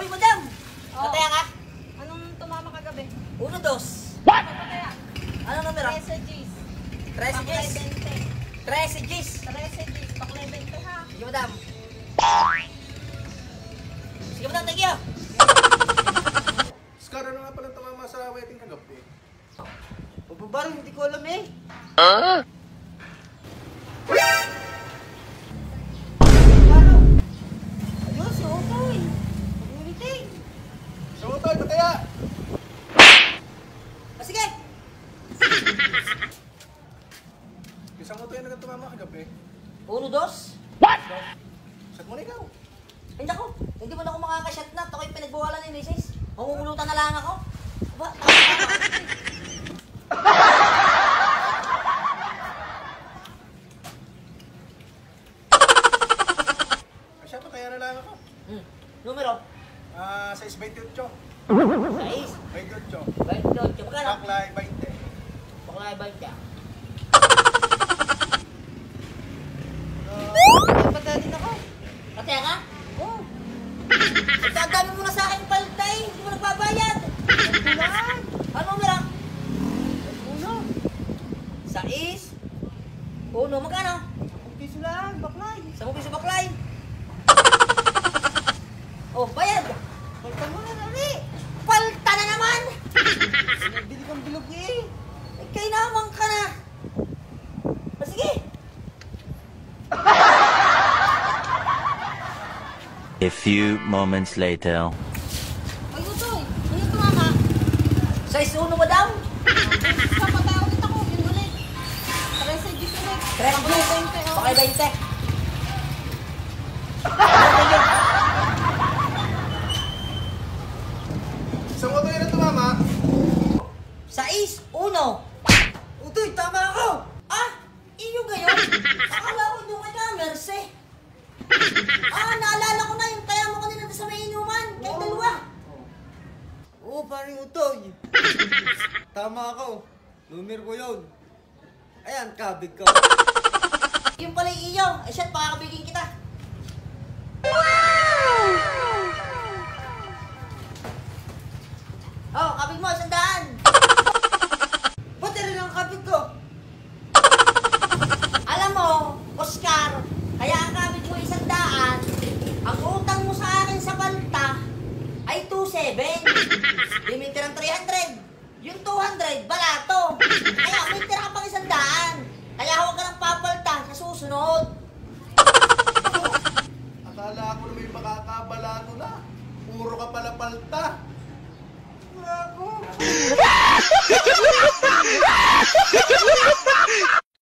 Uy, madam! Oh. Pataya ka? Anong tumama kagabi? 1, 2. Ano pataya? Ano numero? 13 Gs. 13 Gs. 13 Gs. 13 Gs. Paklay 20 ha. Sige, madam. Sige, madam. Thank you. Scar, ano nga palang tumama sa wedding kagabi? Babarang, hindi ko alam eh. Ayun, si Otoy. Pag-ulitin. So, Otoy, pataya! Sige. Isang Otoy na tumama kagabi. 1, 2. Sat mo na ikaw. Hindi ako. Hindi mo na ako makakashot na. Ito kayo pinagbawalan ni Mrs. Mamumulutan na lang ako. Aba, Asya, pataya na lang ako. Numero? Size 28. 6. 28. 28. Magkano? Baklay, 20. Baklay 20. Pataya din ako. Pataya ka? Oo. Ang dami mo na sa akin paltay. Hindi mo nagbabayad. Ulan. Ano numero? Uno. 6. 1. Magkano? Piso lang. Baklay. 10 piso baklay. Oh, bayad. Palta mo na nari. Palta na naman. Bili kang bilog eh. Ay, kainaman ka na. Sige. A few moments later. Ay, Utoy. Ano tumama? Size 1 ba daw? Sa pataya ulit ako. Yun ulit. 13 Gs ulit. Paklay 20. Oh. Baklay 20. Isang Otoy na tumama. 6. 1. Utoy, tama ako. Ah, iyo gayon. Akala ko doon kay Kamers eh. Naalala ko na yung kaya mo kanina sa may inuman. Kayong dalawa. Oo, paring Utoy. Tama ako. Numero ko yun. Ayan, kabig ka. Yung pala yung iyo. Ay, shit, pakakabigin kita. Oh, kabig mo, 100. Pati rin ang kabig ko. Alam mo, Oscar, kaya ang kabig mo 100, ang utang mo sa akin sa balta ay 2.7. Yung may tirang 300. Yung 200, balato. Kaya may tira ka pang 100. Kaya huwag ka nang papalta sa susunod. Akala ko na may makakabalato na. Puro ka pala palta.